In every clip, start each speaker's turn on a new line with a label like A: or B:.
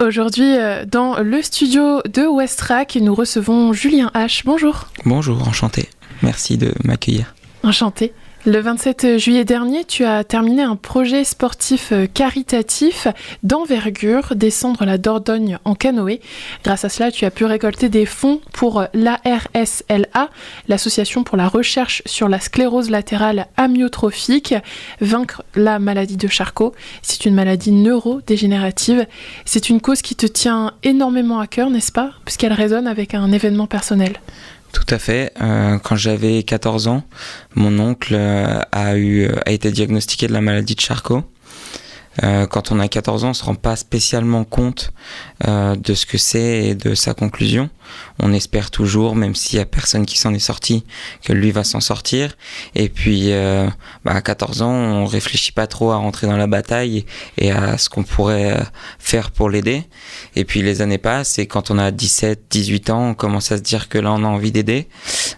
A: Aujourd'hui, dans le studio de Westrack, nous recevons Julien H. Bonjour.
B: Bonjour, enchanté. Merci de m'accueillir.
A: Enchanté. Le 27 juillet dernier, tu as terminé un projet sportif caritatif d'envergure, descendre la Dordogne en canoë. Grâce à cela, tu as pu récolter des fonds pour l'ARSLA, l'Association pour la recherche sur la sclérose latérale amyotrophique, vaincre la maladie de Charcot. C'est une maladie neurodégénérative. C'est une cause qui te tient énormément à cœur, n'est-ce pas? Puisqu'elle résonne avec un événement personnel.
B: Tout à fait. Quand j'avais 14 ans, mon oncle a été diagnostiqué de la maladie de Charcot. Quand on a 14 ans, on ne se rend pas spécialement compte de ce que c'est et de sa conclusion. On espère toujours, même s'il n'y a personne qui s'en est sorti, que lui va s'en sortir. Et puis, à 14 ans, on ne réfléchit pas trop à rentrer dans la bataille et à ce qu'on pourrait faire pour l'aider. Et puis, les années passent et quand on a 17, 18 ans, on commence à se dire que là, on a envie d'aider.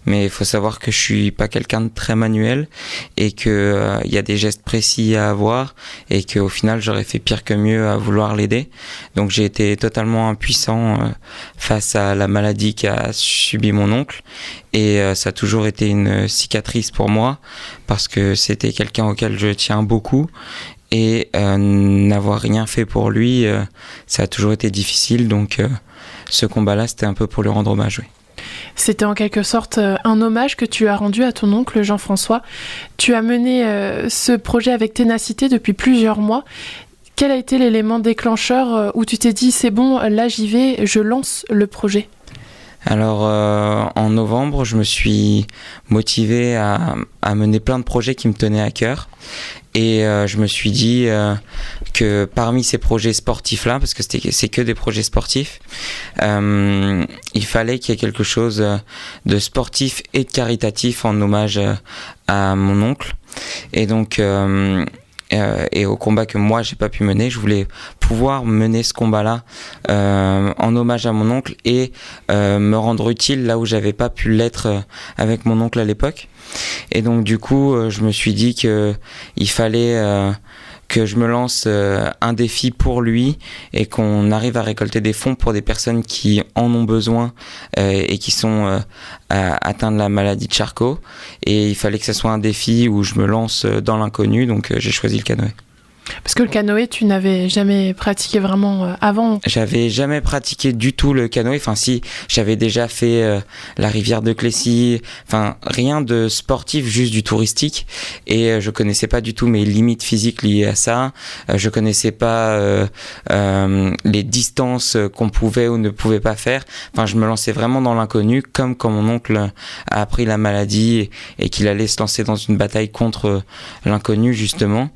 B: Mais il faut savoir que je ne suis pas quelqu'un de très manuel et qu'il y a des gestes précis à avoir et qu'au final, j'aurais fait pire que mieux à vouloir l'aider. Donc j'ai été totalement impuissant face à la maladie qu'a subi mon oncle et ça a toujours été une cicatrice pour moi parce que c'était quelqu'un auquel je tiens beaucoup et n'avoir rien fait pour lui, ça a toujours été difficile. Donc ce combat-là, c'était un peu pour lui rendre hommage, oui.
A: C'était en quelque sorte un hommage que tu as rendu à ton oncle Jean-François. Tu as mené ce projet avec ténacité depuis plusieurs mois. Quel a été l'élément déclencheur où tu t'es dit « c'est bon, là j'y vais, je lance le projet » ?
B: Alors en novembre, je me suis motivé à mener plein de projets qui me tenaient à cœur. Et je me suis dit que parmi ces projets sportifs-là, parce que c'est que des projets sportifs, il fallait qu'il y ait quelque chose de sportif et de caritatif en hommage à mon oncle. Et donc, et au combat que moi j'ai pas pu mener, je voulais pouvoir mener ce combat-là en hommage à mon oncle et me rendre utile là où j'avais pas pu l'être avec mon oncle à l'époque. Et donc du coup, je me suis dit que il fallait que je me lance un défi pour lui et qu'on arrive à récolter des fonds pour des personnes qui en ont besoin et qui sont atteintes de la maladie de Charcot. Et il fallait que ce soit un défi où je me lance dans l'inconnu, donc j'ai choisi le canoë.
A: Parce que le canoë, tu n'avais jamais pratiqué vraiment avant.
B: J'avais jamais pratiqué du tout le canoë. Enfin, si, j'avais déjà fait la rivière de Clécy. Enfin, rien de sportif, juste du touristique. Et je connaissais pas du tout mes limites physiques liées à ça. Je connaissais pas les distances qu'on pouvait ou ne pouvait pas faire. Enfin, je me lançais vraiment dans l'inconnu, comme quand mon oncle a appris la maladie et qu'il allait se lancer dans une bataille contre l'inconnu, justement.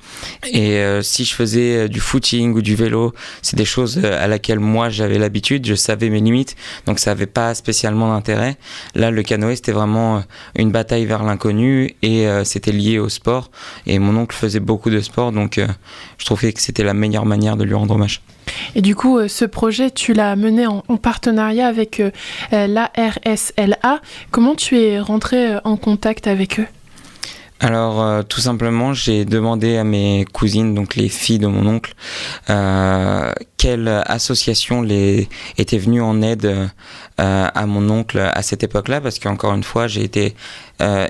B: Et si je faisais du footing ou du vélo, c'est des choses à laquelle moi j'avais l'habitude, je savais mes limites, donc ça n'avait pas spécialement d'intérêt. Là, le canoë, c'était vraiment une bataille vers l'inconnu et c'était lié au sport. Et mon oncle faisait beaucoup de sport, donc je trouvais que c'était la meilleure manière de lui rendre hommage.
A: Et du coup, ce projet, tu l'as mené en partenariat avec l'ARSLA. Comment tu es rentré en contact avec eux ?
B: Alors, tout simplement, j'ai demandé à mes cousines, donc les filles de mon oncle, quelle association était venue en aide à mon oncle à cette époque-là, parce qu'encore une fois, j'ai été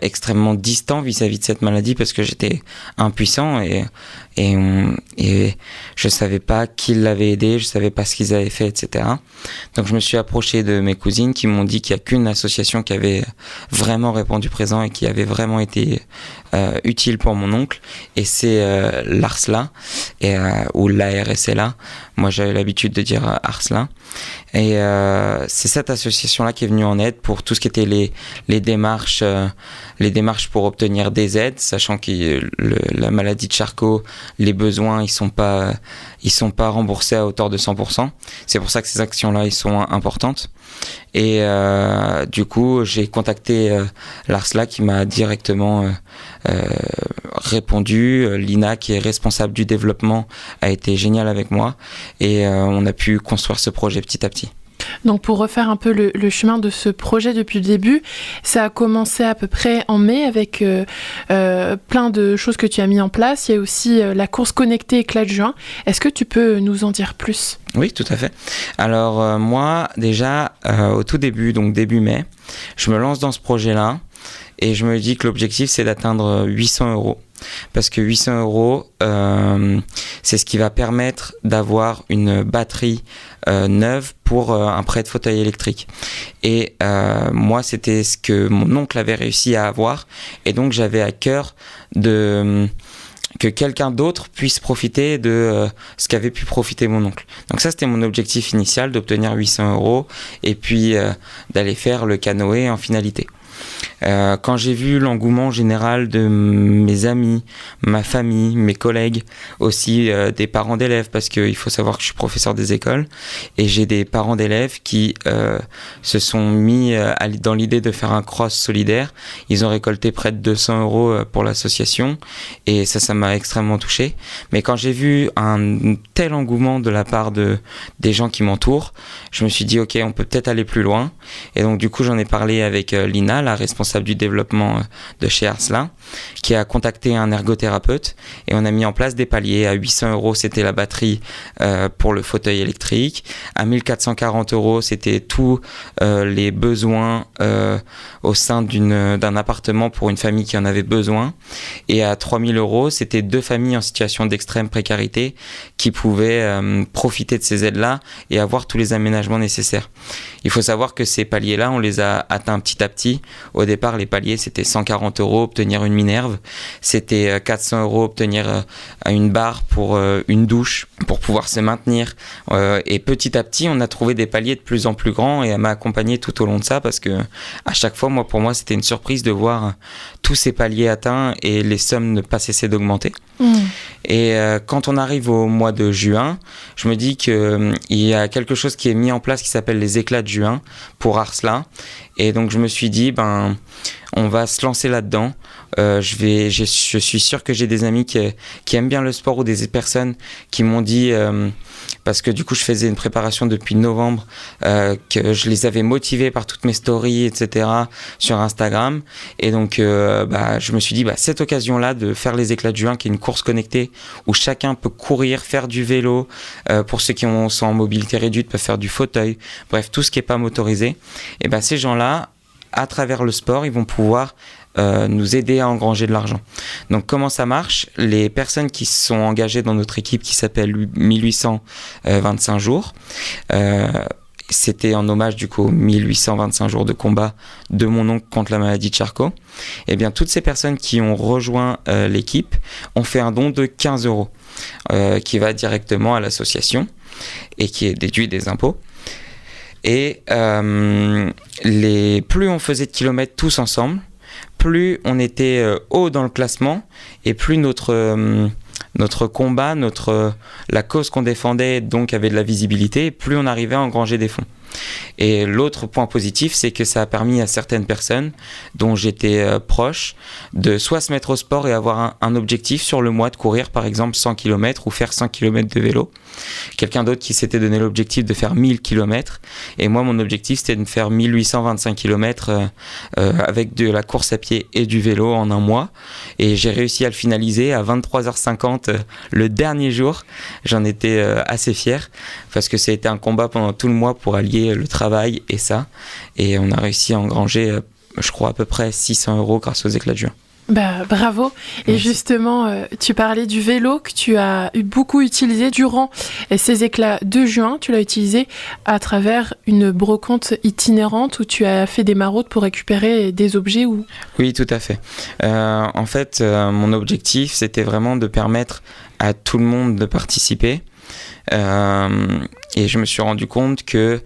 B: extrêmement distant vis-à-vis de cette maladie parce que j'étais impuissant et je savais pas qui l'avait aidé, je savais pas ce qu'ils avaient fait, etc. Donc je me suis approché de mes cousines qui m'ont dit qu'il n'y a qu'une association qui avait vraiment répondu présent et qui avait vraiment été utile pour mon oncle, et c'est l'ARSLA ou l'ARSLA. Moi j'avais l'habitude de dire ARSLA. Et c'est cette association-là qui est venue en aide pour tout ce qui était les démarches pour obtenir des aides, sachant que la maladie de Charcot, les besoins, ils sont pas remboursés à hauteur de 100%. C'est pour ça que ces actions-là, ils sont importantes. Et du coup, j'ai contacté l'ARSLA qui m'a directement répondu. Lina, qui est responsable du développement, a été géniale avec moi et on a pu construire ce projet petit à petit.
A: Donc pour refaire un peu le chemin de ce projet depuis le début, ça a commencé à peu près en mai avec plein de choses que tu as mis en place. Il y a aussi la course connectée Éclat de juin. Est-ce que tu peux nous en dire plus ?
B: Oui, tout à fait. Alors moi, déjà, au tout début, donc début mai, je me lance dans ce projet-là et je me dis que l'objectif, c'est d'atteindre 800 €. Parce que 800 €, c'est ce qui va permettre d'avoir une batterie neuve pour un prêt de fauteuil électrique. Et moi, c'était ce que mon oncle avait réussi à avoir. Et donc, j'avais à cœur que quelqu'un d'autre puisse profiter de ce qu'avait pu profiter mon oncle. Donc ça, c'était mon objectif initial, d'obtenir 800 € et puis d'aller faire le canoë en finalité. Quand j'ai vu l'engouement général de mes amis, ma famille, mes collègues, aussi des parents d'élèves, parce qu'il faut savoir que je suis professeur des écoles, et j'ai des parents d'élèves qui se sont mis dans l'idée de faire un cross solidaire. Ils ont récolté près de 200 € pour l'association, et ça m'a extrêmement touché. Mais quand j'ai vu un tel engouement de la part des gens qui m'entourent, je me suis dit, ok, on peut peut-être aller plus loin. Et donc du coup, j'en ai parlé avec Lina, la responsable du développement de chez Arslan, qui a contacté un ergothérapeute et on a mis en place des paliers. À 800 €, c'était la batterie pour le fauteuil électrique. À 1440 €, c'était tous les besoins au sein d'un appartement pour une famille qui en avait besoin. Et à 3000 €, c'était 2 familles en situation d'extrême précarité qui pouvaient profiter de ces aides-là et avoir tous les aménagements nécessaires. Il faut savoir que ces paliers-là, on les a atteints petit à petit. Au départ, les paliers, c'était 140 € obtenir une Minerve. C'était 400 € obtenir une barre pour une douche, pour pouvoir se maintenir. Et petit à petit, on a trouvé des paliers de plus en plus grands et elle m'a accompagné tout au long de ça parce que à chaque fois, pour moi, c'était une surprise de voir tous ces paliers atteints et les sommes ne pas cesser d'augmenter. Et quand on arrive au mois de juin, je me dis qu'il y a quelque chose qui est mis en place qui s'appelle les éclats de juin pour Arslan. Et donc je me suis dit, on va se lancer là-dedans. Je suis sûr que j'ai des amis qui aiment bien le sport ou des personnes qui m'ont dit, parce que du coup je faisais une préparation depuis novembre, que je les avais motivés par toutes mes stories, etc. sur Instagram. Et donc je me suis dit, cette occasion-là de faire les éclats de juin, qui est une course connectée où chacun peut courir, faire du vélo, pour ceux qui sont en mobilité réduite peuvent faire du fauteuil, bref, tout ce qui n'est pas motorisé. Et ces gens-là, à travers le sport, ils vont pouvoir nous aider à engranger de l'argent. Donc comment ça marche ? Les personnes qui sont engagées dans notre équipe qui s'appelle 1825 jours, c'était en hommage du coup aux 1825 jours de combat de mon oncle contre la maladie de Charcot. Et bien toutes ces personnes qui ont rejoint l'équipe ont fait un don de 15 € qui va directement à l'association et qui est déduit des impôts. Et plus on faisait de kilomètres tous ensemble, plus on était haut dans le classement et plus notre combat, la cause qu'on défendait donc avait de la visibilité, et plus on arrivait à engranger des fonds. Et l'autre point positif, c'est que ça a permis à certaines personnes dont j'étais proche de soit se mettre au sport et avoir un objectif sur le mois de courir par exemple 100 km ou faire 100 km de vélo. Quelqu'un d'autre qui s'était donné l'objectif de faire 1000 km et moi mon objectif c'était de faire 1825 km avec de la course à pied et du vélo en un mois, et j'ai réussi à le finaliser à 23h50 le dernier jour. J'en étais assez fier parce que ça a été un combat pendant tout le mois pour allier le travail et ça, et on a réussi à engranger je crois à peu près 600 € grâce aux éclats de juin.
A: Bravo. Et merci. Justement, tu parlais du vélo que tu as beaucoup utilisé durant ces éclats de juin. Tu l'as utilisé à travers une brocante itinérante où tu as fait des maraudes pour récupérer des objets ou...
B: Oui, tout à fait. En fait, mon objectif, c'était vraiment de permettre à tout le monde de participer. Et je me suis rendu compte que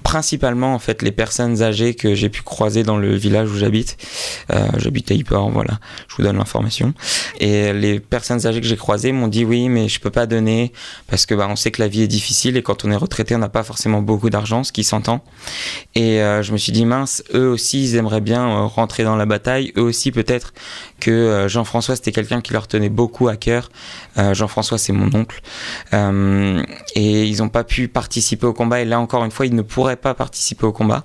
B: principalement en fait les personnes âgées que j'ai pu croiser dans le village où j'habite, j'habite à Ypres, voilà, je vous donne l'information, et les personnes âgées que j'ai croisées m'ont dit oui mais je peux pas donner parce que on sait que la vie est difficile et quand on est retraité on n'a pas forcément beaucoup d'argent, ce qui s'entend, et je me suis dit mince, eux aussi ils aimeraient bien rentrer dans la bataille, eux aussi peut-être que Jean-François c'était quelqu'un qui leur tenait beaucoup à cœur. Jean-François soi, c'est mon oncle. Et ils n'ont pas pu participer au combat. Et là, encore une fois, ils ne pourraient pas participer au combat.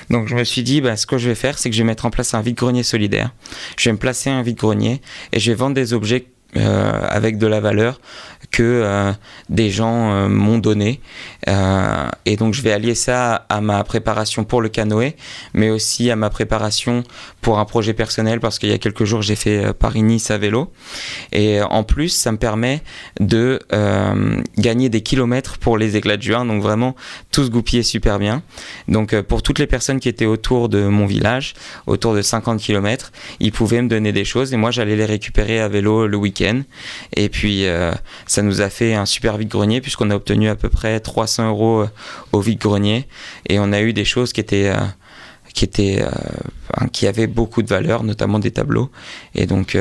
B: Donc, je me suis dit, ce que je vais faire, c'est que je vais mettre en place un vide-grenier solidaire. Je vais me placer un vide-grenier et je vais vendre des objets avec de la valeur que des gens m'ont donné, et donc je vais allier ça à ma préparation pour le canoë, mais aussi à ma préparation pour un projet personnel, parce qu'il y a quelques jours j'ai fait Paris-Nice à vélo, et en plus ça me permet de gagner des kilomètres pour les éclats de juin, donc vraiment tout se goupillait super bien. Donc pour toutes les personnes qui étaient autour de mon village, autour de 50 km, ils pouvaient me donner des choses et moi j'allais les récupérer à vélo le week-end. Et puis ça nous a fait un super vide-grenier, puisqu'on a obtenu à peu près 300 € au vide-grenier, et on a eu des choses qui avaient beaucoup de valeur, notamment des tableaux, et donc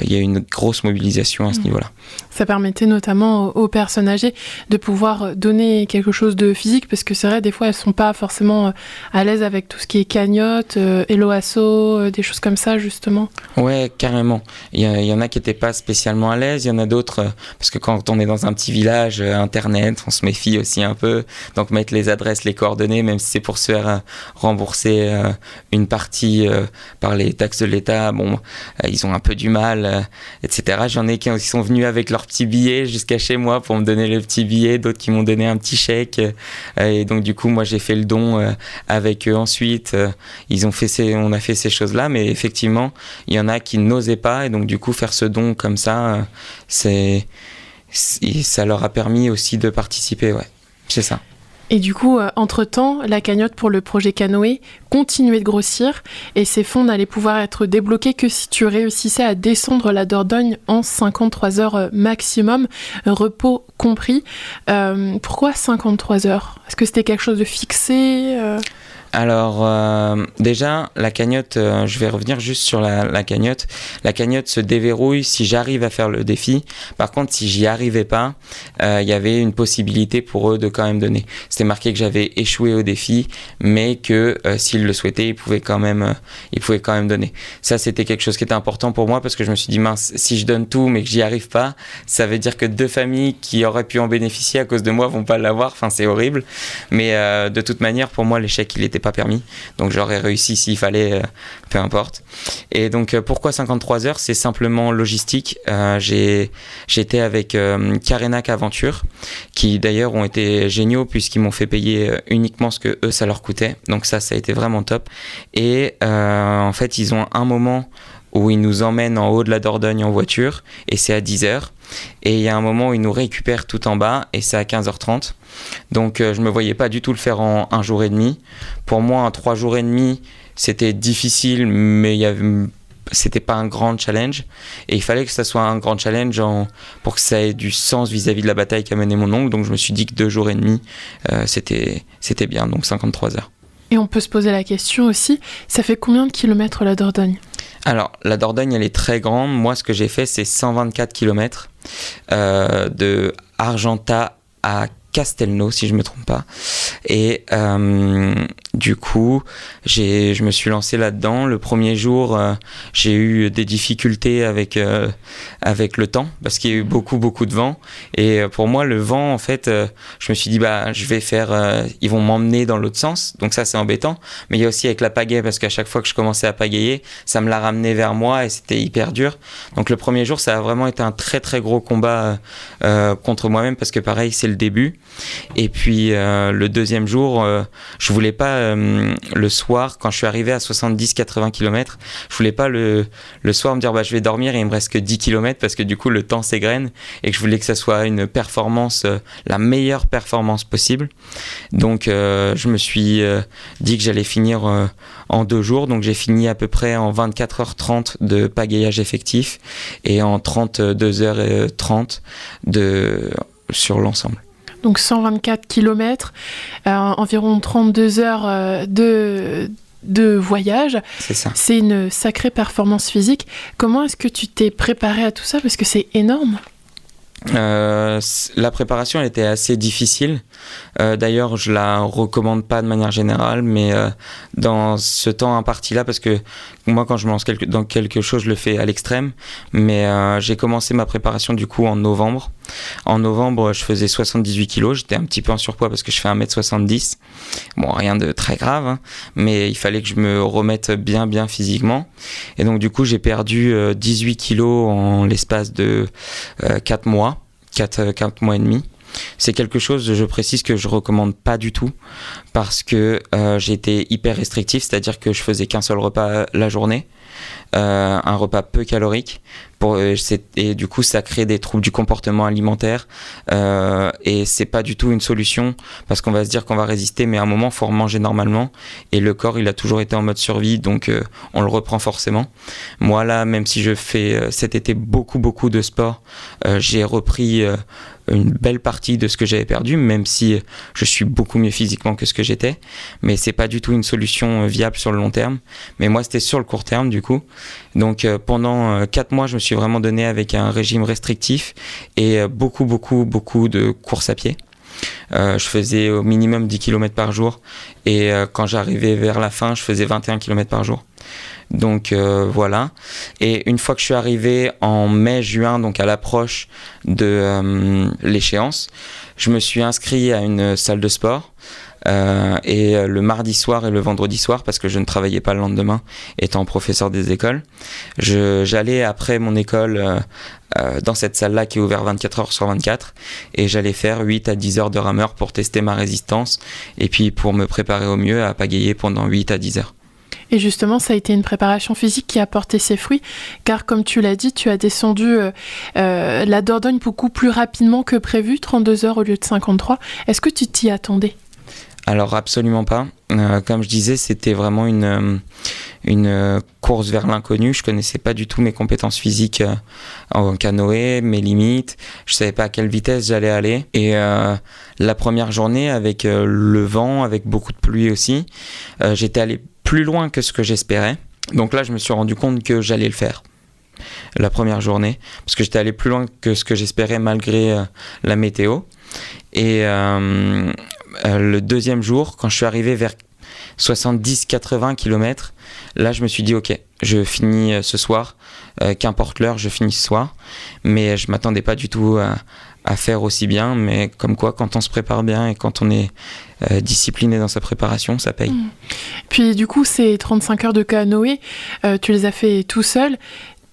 B: il y a eu une grosse mobilisation à ce niveau-là.
A: Ça permettait notamment aux personnes âgées de pouvoir donner quelque chose de physique, parce que c'est vrai, des fois, elles ne sont pas forcément à l'aise avec tout ce qui est cagnotte, Hello Asso, des choses comme ça, justement.
B: Ouais, carrément. Il y en a qui n'étaient pas spécialement à l'aise, il y en a d'autres, parce que quand on est dans un petit village, Internet, on se méfie aussi un peu, donc mettre les adresses, les coordonnées, même si c'est pour se faire rembourser une partie par les taxes de l'État, ils ont un peu du mal, etc. J'en ai qui sont venus avec leur petit billet jusqu'à chez moi pour me donner le petit billet, d'autres qui m'ont donné un petit chèque, et donc du coup moi j'ai fait le don avec eux ensuite. On a fait ces choses-là, mais effectivement il y en a qui n'osaient pas, et donc du coup faire ce don comme ça, ça leur a permis aussi de participer, ouais, c'est ça.
A: Et du coup, entre-temps, la cagnotte pour le projet canoë continuait de grossir, et ces fonds n'allaient pouvoir être débloqués que si tu réussissais à descendre la Dordogne en 53 heures maximum, repos compris. Pourquoi 53 heures ? Est-ce que c'était quelque chose de fixé ?
B: Alors déjà, la cagnotte, je vais revenir juste sur la cagnotte. La cagnotte se déverrouille si j'arrive à faire le défi. Par contre, si j'y arrivais pas, il y avait une possibilité pour eux de quand même donner. C'était marqué que j'avais échoué au défi, mais que s'ils le souhaitaient, ils pouvaient quand même donner. Ça, c'était quelque chose qui était important pour moi, parce que je me suis dit, mince, si je donne tout mais que j'y arrive pas, ça veut dire que 2 familles qui auraient pu en bénéficier à cause de moi vont pas l'avoir. Enfin, c'est horrible. Mais de toute manière, pour moi, l'échec, il était pas permis, donc j'aurais réussi s'il fallait, peu importe. Et donc pourquoi 53 heures ? C'est simplement logistique. J'étais avec Carénac Aventure, qui d'ailleurs ont été géniaux, puisqu'ils m'ont fait payer uniquement ce que eux ça leur coûtait, donc ça a été vraiment top. Et en fait ils ont un moment où ils nous emmènent en haut de la Dordogne en voiture, et c'est à 10h. Et il y a un moment où ils nous récupèrent tout en bas, et c'est à 15h30. Donc je me voyais pas du tout le faire en 1 jour et demi. Pour moi, en 3 jours et demi, c'était difficile, mais c'était pas un grand challenge. Et il fallait que ça soit un grand challenge pour que ça ait du sens vis-à-vis de la bataille qu'a menée mon oncle. Donc je me suis dit que 2 jours et demi, c'était bien, donc 53 heures.
A: Et on peut se poser la question aussi, ça fait combien de kilomètres la Dordogne ?
B: Alors, la Dordogne, elle est très grande. Moi, ce que j'ai fait, c'est 124 km de Argentat à Castelnau, si je ne me trompe pas. Et du coup, je me suis lancé là-dedans. Le premier jour, j'ai eu des difficultés avec le temps, parce qu'il y a eu beaucoup de vent. Et pour moi, le vent, en fait, je me suis dit, je vais faire... ils vont m'emmener dans l'autre sens, donc ça, c'est embêtant. Mais il y a aussi avec la pagaie, parce qu'à chaque fois que je commençais à pagayer, ça me l'a ramené vers moi, et c'était hyper dur. Donc le premier jour, ça a vraiment été un très très gros combat contre moi-même, parce que pareil, c'est le début. Et puis le deuxième jour, je voulais pas le soir, quand je suis arrivé à 70-80 km, je voulais pas le soir me dire je vais dormir et il me reste que 10 km, parce que du coup le temps s'égrène, et que je voulais que ça soit une performance, la meilleure performance possible. Donc je me suis dit que j'allais finir en 2 jours, donc j'ai fini à peu près en 24h30 de pagayage effectif, et en 32h30 sur l'ensemble.
A: Donc 124 km, environ 32 heures de voyage.
B: C'est ça.
A: C'est une sacrée performance physique. Comment est-ce que tu t'es préparé à tout ça ? Parce que c'est énorme.
B: La préparation elle était assez difficile. D'ailleurs, je la recommande pas de manière générale, mais dans ce temps imparti là, parce que moi, quand je me lance dans quelque chose, je le fais à l'extrême. Mais j'ai commencé ma préparation du coup en novembre. En novembre, je faisais 78 kilos. J'étais un petit peu en surpoids parce que je fais 1m70. Bon, rien de très grave, hein, mais il fallait que je me remette bien physiquement. Et donc, du coup, j'ai perdu 18 kilos en l'espace de 4 mois, 4 mois et demi. C'est quelque chose, je précise, que je recommande pas du tout parce que j'ai été hyper restrictif, c'est-à-dire que je faisais qu'un seul repas la journée, un repas peu calorique, et du coup ça crée des troubles du comportement alimentaire, et c'est pas du tout une solution parce qu'on va se dire qu'on va résister, mais à un moment il faut manger normalement et le corps il a toujours été en mode survie, donc on le reprend forcément. Moi là, même si je fais cet été beaucoup de sport, j'ai repris une belle partie de ce que j'avais perdu, même si je suis beaucoup mieux physiquement que ce que j'étais, mais c'est pas du tout une solution viable sur le long terme. Mais moi c'était sur le court terme du coup, donc pendant 4 mois je me suis vraiment donné avec un régime restrictif et beaucoup de courses à pied. Je faisais au minimum 10 km par jour et quand j'arrivais vers la fin je faisais 21 km par jour. Donc voilà. Et une fois que je suis arrivé en mai-juin, donc à l'approche de l'échéance, je me suis inscrit à une salle de sport. Et le mardi soir et le vendredi soir, parce que je ne travaillais pas le lendemain étant professeur des écoles, j'allais après mon école dans cette salle-là qui est ouverte 24 heures sur 24, et j'allais faire 8 à 10 heures de rameur pour tester ma résistance et puis pour me préparer au mieux à pagayer pendant 8 à 10 heures.
A: Et justement, ça a été une préparation physique qui a porté ses fruits, car comme tu l'as dit, tu as descendu la Dordogne beaucoup plus rapidement que prévu, 32 heures au lieu de 53. Est-ce que tu t'y attendais ?
B: Alors absolument pas. Comme je disais, c'était vraiment une course vers l'inconnu. Je connaissais pas du tout mes compétences physiques en canoë, mes limites. Je savais pas à quelle vitesse j'allais aller. Et la première journée, avec le vent, avec beaucoup de pluie aussi, j'étais allé plus loin que ce que j'espérais. Donc là, je me suis rendu compte que j'allais le faire la première journée, parce que j'étais allé plus loin que ce que j'espérais malgré la météo. Et le deuxième jour, quand je suis arrivé vers 70-80 km, là je me suis dit ok, je finis ce soir, qu'importe l'heure, je finis ce soir. Mais je m'attendais pas du tout à faire aussi bien, mais comme quoi quand on se prépare bien et quand on est discipliné dans sa préparation, ça paye.
A: Puis du coup, ces 35 heures de canoë, tu les as fait tout seul.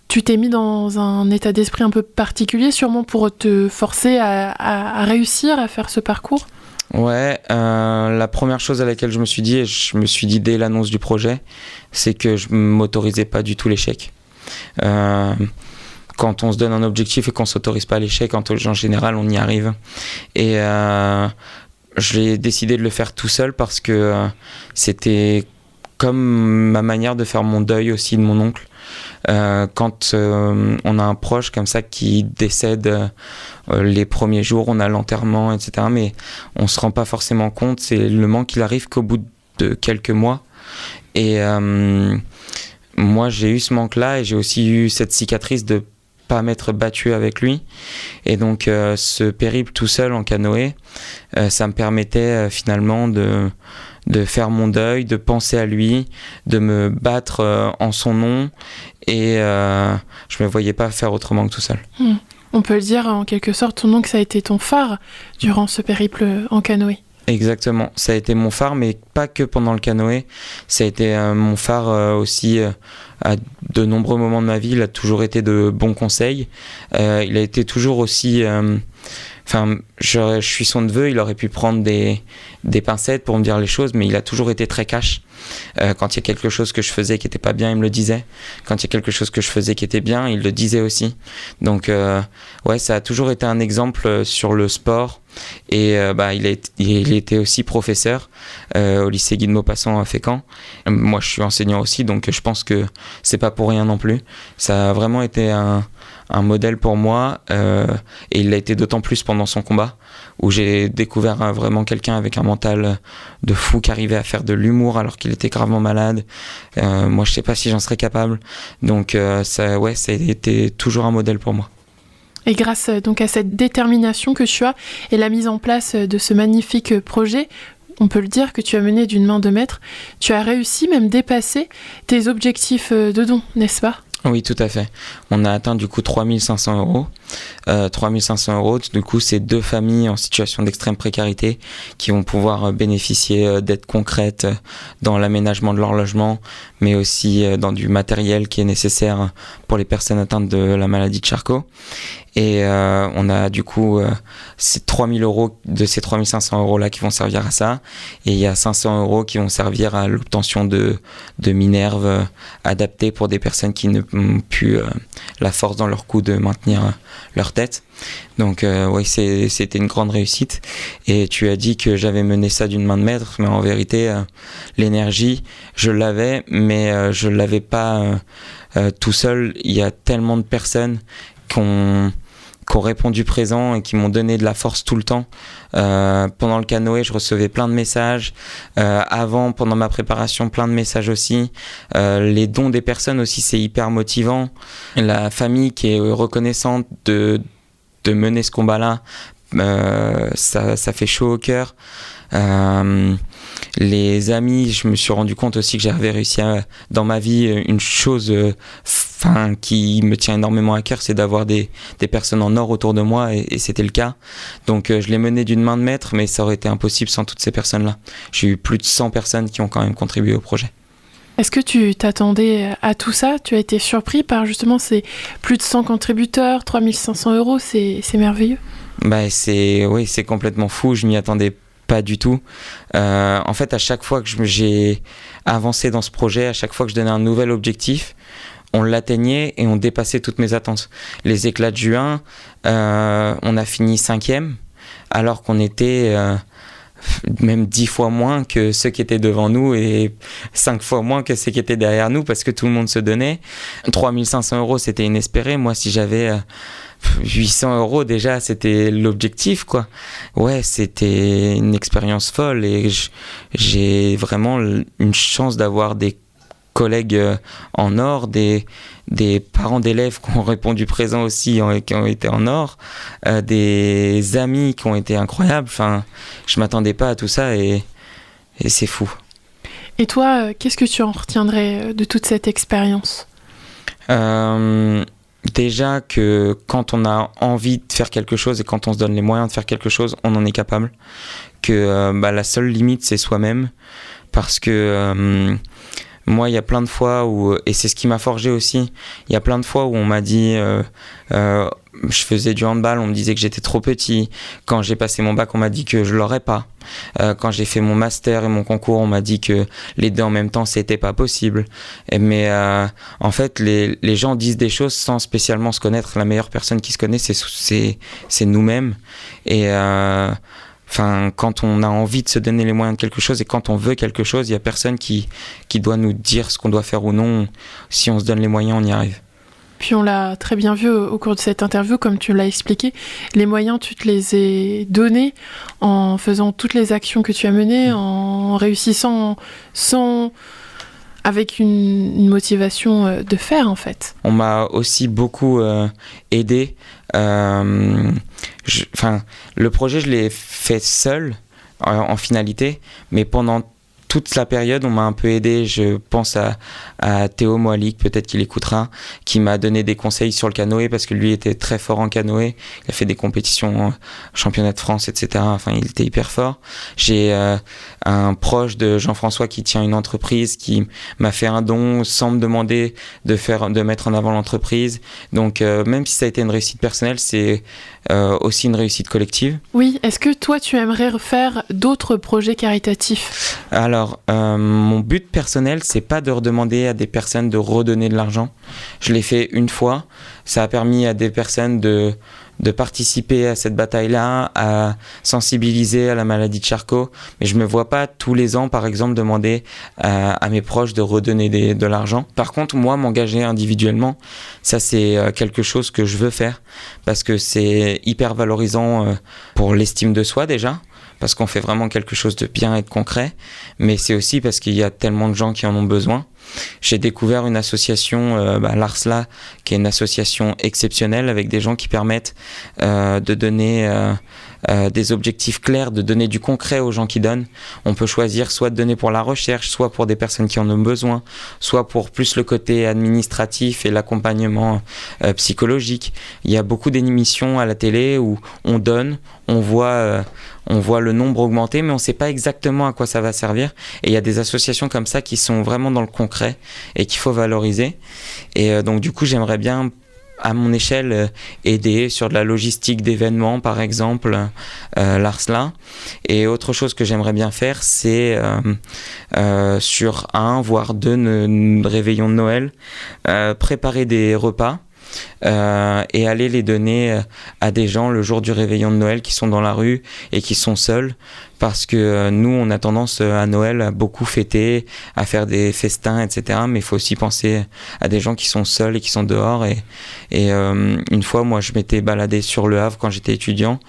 A: Tu t'es mis dans un état d'esprit un peu particulier, sûrement pour te forcer à réussir à faire ce parcours ?
B: Ouais, la première chose à laquelle je me suis dit, et je me suis dit dès l'annonce du projet, c'est que je m'autorisais pas du tout l'échec. Quand on se donne un objectif et qu'on s'autorise pas à l'échec, en général on y arrive. Et j'ai décidé de le faire tout seul parce que c'était comme ma manière de faire mon deuil aussi de mon oncle. Quand on a un proche comme ça qui décède les premiers jours, on a l'enterrement, etc. Mais on se rend pas forcément compte, c'est le manque, il arrive qu'au bout de quelques mois. Et moi j'ai eu ce manque-là et j'ai aussi eu cette cicatrice de pas m'être battu avec lui. Et donc ce périple tout seul en canoë, ça me permettait finalement de faire mon deuil, de penser à lui, de me battre en son nom, et je me voyais pas faire autrement que tout seul.
A: On peut le dire en quelque sorte, ton oncle ça a été ton phare durant ce périple en canoë.
B: Exactement, ça a été mon phare, mais pas que pendant le canoë, ça a été mon phare aussi à de nombreux moments de ma vie. Il a toujours été de bons conseils, il a été toujours aussi... je suis son neveu, il aurait pu prendre des pincettes pour me dire les choses, mais il a toujours été très cash. Quand il y a quelque chose que je faisais qui n'était pas bien, il me le disait. Quand il y a quelque chose que je faisais qui était bien, il le disait aussi. Donc ouais, ça a toujours été un exemple sur le sport. Et il était aussi professeur au lycée Guy de Maupassant à Fécamp. Moi je suis enseignant aussi, donc je pense que c'est pas pour rien non plus. Ça a vraiment été un modèle pour moi, et il l'a été d'autant plus pendant son combat, où j'ai découvert vraiment quelqu'un avec un mental de fou qui arrivait à faire de l'humour alors qu'il était gravement malade. Moi je sais pas si j'en serais capable, donc ça a été toujours un modèle pour moi.
A: Et grâce donc à cette détermination que tu as et la mise en place de ce magnifique projet, on peut le dire que tu as mené d'une main de maître, tu as réussi, même dépassé tes objectifs de don, n'est-ce pas ?
B: Oui, tout à fait. On a atteint du coup 3 500 euros. 3 500 euros, du coup, c'est 2 familles en situation d'extrême précarité qui vont pouvoir bénéficier d'aides concrètes dans l'aménagement de leur logement, mais aussi dans du matériel qui est nécessaire pour les personnes atteintes de la maladie de Charcot. Et on a du coup ces 3 000 euros de ces 3 500 euros là qui vont servir à ça. Et il y a 500 euros qui vont servir à l'obtention de minerves adaptées pour des personnes qui n'ont plus la force dans leur cou de maintenir leur tête. Donc oui, c'était une grande réussite. Et tu as dit que j'avais mené ça d'une main de maître, mais en vérité, l'énergie, je l'avais, mais je l'avais pas tout seul. Il y a tellement de personnes qui ont répondu présent et qui m'ont donné de la force tout le temps. Pendant le canoë, je recevais plein de messages. Avant, pendant ma préparation, plein de messages aussi. Les dons des personnes aussi, c'est hyper motivant. La famille qui est reconnaissante de mener ce combat-là, ça fait chaud au cœur. Les amis, je me suis rendu compte aussi que j'avais réussi dans ma vie une chose qui me tient énormément à cœur, c'est d'avoir des personnes en or autour de moi, et c'était le cas. Donc je l'ai mené d'une main de maître, mais ça aurait été impossible sans toutes ces personnes-là. J'ai eu plus de 100 personnes qui ont quand même contribué au projet.
A: Est-ce que tu t'attendais à tout ça ? Tu as été surpris par justement ces plus de 100 contributeurs, 3 500 euros, c'est merveilleux.
B: Oui, c'est complètement fou, je m'y attendais pas du tout. En fait, à chaque fois que j'ai avancé dans ce projet, à chaque fois que je donnais un nouvel objectif, on l'atteignait et on dépassait toutes mes attentes. Les éclats de juin, on a fini 5e, alors qu'on était même 10 fois moins que ceux qui étaient devant nous et 5 fois moins que ceux qui étaient derrière nous, parce que tout le monde se donnait. 3 500 euros, c'était inespéré. Moi, si j'avais 800 euros, déjà, c'était l'objectif, quoi. Ouais, c'était une expérience folle, et j'ai vraiment une chance d'avoir des collègues en or, des parents d'élèves qui ont répondu présent aussi, qui ont été en or, des amis qui ont été incroyables. Enfin, je m'attendais pas à tout ça, et c'est fou.
A: Et toi, qu'est-ce que tu en retiendrais de toute cette expérience ?
B: Déjà que quand on a envie de faire quelque chose et quand on se donne les moyens de faire quelque chose, on en est capable. Que la seule limite, c'est soi-même. Parce que moi, il y a plein de fois où, et c'est ce qui m'a forgé aussi, il y a plein de fois où on m'a dit, je faisais du handball, on me disait que j'étais trop petit. Quand j'ai passé mon bac, on m'a dit que je l'aurais pas. Quand j'ai fait mon master et mon concours, on m'a dit que les deux en même temps, c'était pas possible. Mais en fait, les gens disent des choses sans spécialement se connaître. La meilleure personne qui se connaît, c'est nous-mêmes. Et quand on a envie de se donner les moyens de quelque chose et quand on veut quelque chose, il n'y a personne qui doit nous dire ce qu'on doit faire ou non. Si on se donne les moyens, on y arrive.
A: Puis on l'a très bien vu au cours de cette interview, comme tu l'as expliqué, les moyens, tu te les as donnés en faisant toutes les actions que tu as menées, en réussissant avec une motivation de faire, en fait.
B: On m'a aussi beaucoup aidé. Le projet, je l'ai fait seul, en finalité, mais pendant toute la période, on m'a un peu aidé. Je pense à Théo Moalik, peut-être qu'il écoutera, qui m'a donné des conseils sur le canoë, parce que lui était très fort en canoë. Il a fait des compétitions, championnat de France, etc. Enfin, il était hyper fort. J'ai un proche de Jean-François qui tient une entreprise, qui m'a fait un don sans me demander de mettre en avant l'entreprise. Donc, même si ça a été une réussite personnelle, c'est aussi une réussite collective.
A: Oui, est-ce que toi, tu aimerais refaire d'autres projets caritatifs ?
B: Alors, mon but personnel, c'est pas de redemander à des personnes de redonner de l'argent. Je l'ai fait une fois. Ça a permis à des personnes de participer à cette bataille-là, à sensibiliser à la maladie de Charcot. Mais je me vois pas tous les ans, par exemple, demander à mes proches de redonner de l'argent. Par contre, moi, m'engager individuellement, ça, c'est quelque chose que je veux faire, parce que c'est hyper valorisant pour l'estime de soi, déjà, parce qu'on fait vraiment quelque chose de bien et de concret, mais c'est aussi parce qu'il y a tellement de gens qui en ont besoin. j'ai découvert une association, l'ARSLA, qui est une association exceptionnelle avec des gens qui permettent de donner des objectifs clairs, de donner du concret aux gens qui donnent. On peut choisir soit de donner pour la recherche, soit pour des personnes qui en ont besoin, soit pour plus le côté administratif et l'accompagnement psychologique. Il y a beaucoup d'émissions à la télé où on donne, on voit le nombre augmenter, mais on ne sait pas exactement à quoi ça va servir. Et il y a des associations comme ça qui sont vraiment dans le concret et qu'il faut valoriser. Et donc du coup, j'aimerais bien, à mon échelle, aider sur de la logistique d'événements, par exemple, l'ARSLA. Et autre chose que j'aimerais bien faire, c'est sur 1 voire 2 réveillons de Noël, préparer des repas et aller les donner à des gens le jour du réveillon de Noël qui sont dans la rue et qui sont seuls, parce que nous on a tendance à Noël à beaucoup fêter, à faire des festins, etc. Mais il faut aussi penser à des gens qui sont seuls et qui sont dehors. Et une fois, moi je m'étais baladé sur le Havre quand j'étais étudiant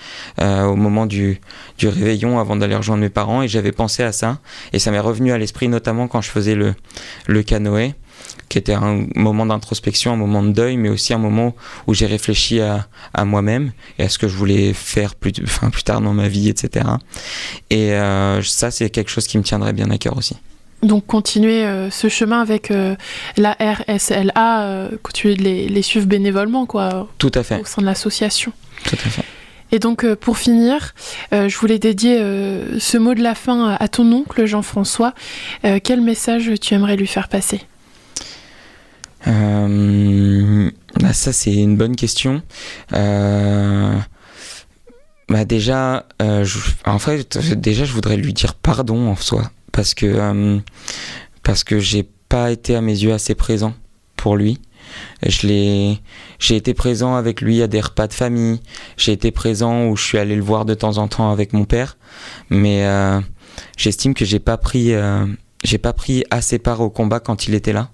B: au moment du réveillon avant d'aller rejoindre mes parents, et j'avais pensé à ça, et ça m'est revenu à l'esprit notamment quand je faisais le canoë, qui était un moment d'introspection, un moment de deuil, mais aussi un moment où j'ai réfléchi à moi-même et à ce que je voulais faire plus tard dans ma vie, etc. Et ça, c'est quelque chose qui me tiendrait bien à cœur aussi.
A: Donc continuer ce chemin avec la RSLA, continuer de les suivre bénévolement, quoi.
B: Tout à fait.
A: Au sein de l'association.
B: Tout à fait.
A: Et donc pour finir, je voulais dédier ce mot de la fin à ton oncle Jean-François. Quel message tu aimerais lui faire passer ?
B: Ça c'est une bonne question. Déjà, je voudrais lui dire pardon en soi, parce que j'ai pas été à mes yeux assez présent pour lui. J'ai été présent avec lui à des repas de famille, j'ai été présent où je suis allé le voir de temps en temps avec mon père, mais j'estime que j'ai pas pris assez part au combat quand il était là.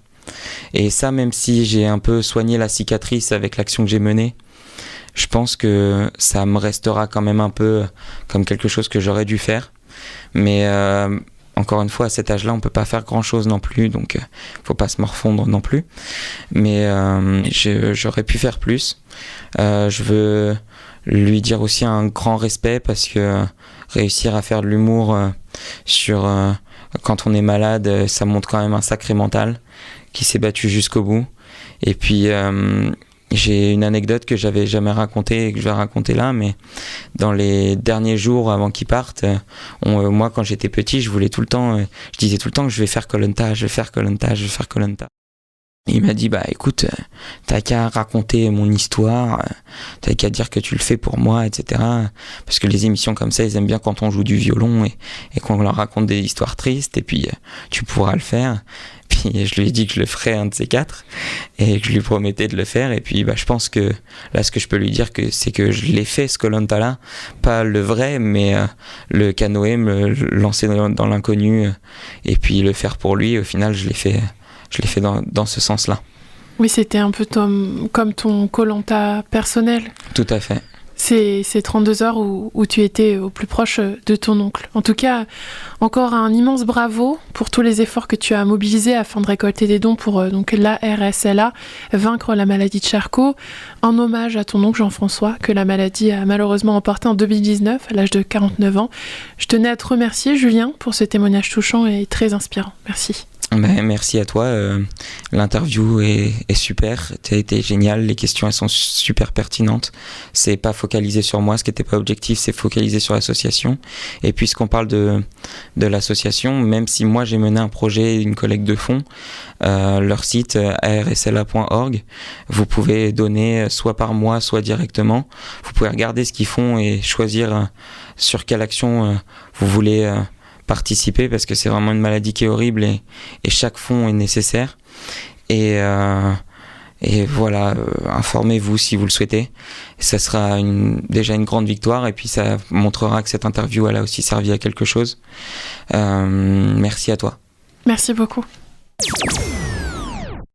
B: Et ça, même si j'ai un peu soigné la cicatrice avec l'action que j'ai menée, je pense que ça me restera quand même un peu comme quelque chose que j'aurais dû faire. Mais encore une fois, à cet âge-là, on peut pas faire grand-chose non plus, donc faut pas se morfondre non plus. Mais j'aurais pu faire plus. Je veux lui dire aussi un grand respect, parce que réussir à faire de l'humour quand on est malade, ça montre quand même un sacré mental qui s'est battu jusqu'au bout. Et puis j'ai une anecdote que j'avais jamais racontée et que je vais raconter là, mais dans les derniers jours avant qu'il parte, moi quand j'étais petit, je disais tout le temps que je vais faire Koh Lanta. Il m'a dit, écoute, t'as qu'à raconter mon histoire, t'as qu'à dire que tu le fais pour moi, etc. Parce que les émissions comme ça, ils aiment bien quand on joue du violon et qu'on leur raconte des histoires tristes, et puis tu pourras le faire. Puis je lui ai dit que je le ferais un de ces 4, et que je lui promettais de le faire. Et puis je pense que là, ce que je peux lui dire, c'est que je l'ai fait, ce Koh Lanta là, pas le vrai, mais le canoë, me lancer dans l'inconnu, et puis le faire pour lui. Au final, je l'ai fait dans ce sens-là.
A: Oui, c'était un peu comme ton Koh Lanta personnel.
B: Tout à fait.
A: Ces 32 heures où tu étais au plus proche de ton oncle. En tout cas, encore un immense bravo pour tous les efforts que tu as mobilisés afin de récolter des dons pour la RSLA, vaincre la maladie de Charcot. Un hommage à ton oncle Jean-François, que la maladie a malheureusement emporté en 2019, à l'âge de 49 ans. Je tenais à te remercier, Julien, pour ce témoignage touchant et très inspirant. Merci.
B: Merci à toi, l'interview est super, tu as été génial, les questions elles sont super pertinentes, c'est pas focalisé sur moi, ce qui n'était pas objectif, c'est focalisé sur l'association. Et puisqu'on parle de l'association, même si moi j'ai mené un projet, une collecte de fonds, leur site arsla.org, vous pouvez donner soit par mois, soit directement, vous pouvez regarder ce qu'ils font et choisir sur quelle action vous voulez participer, parce que c'est vraiment une maladie qui est horrible, et chaque fonds est nécessaire. Et voilà, informez-vous si vous le souhaitez. Ça sera déjà une grande victoire, et puis ça montrera que cette interview elle a aussi servi à quelque chose. Merci à toi.
A: Merci beaucoup.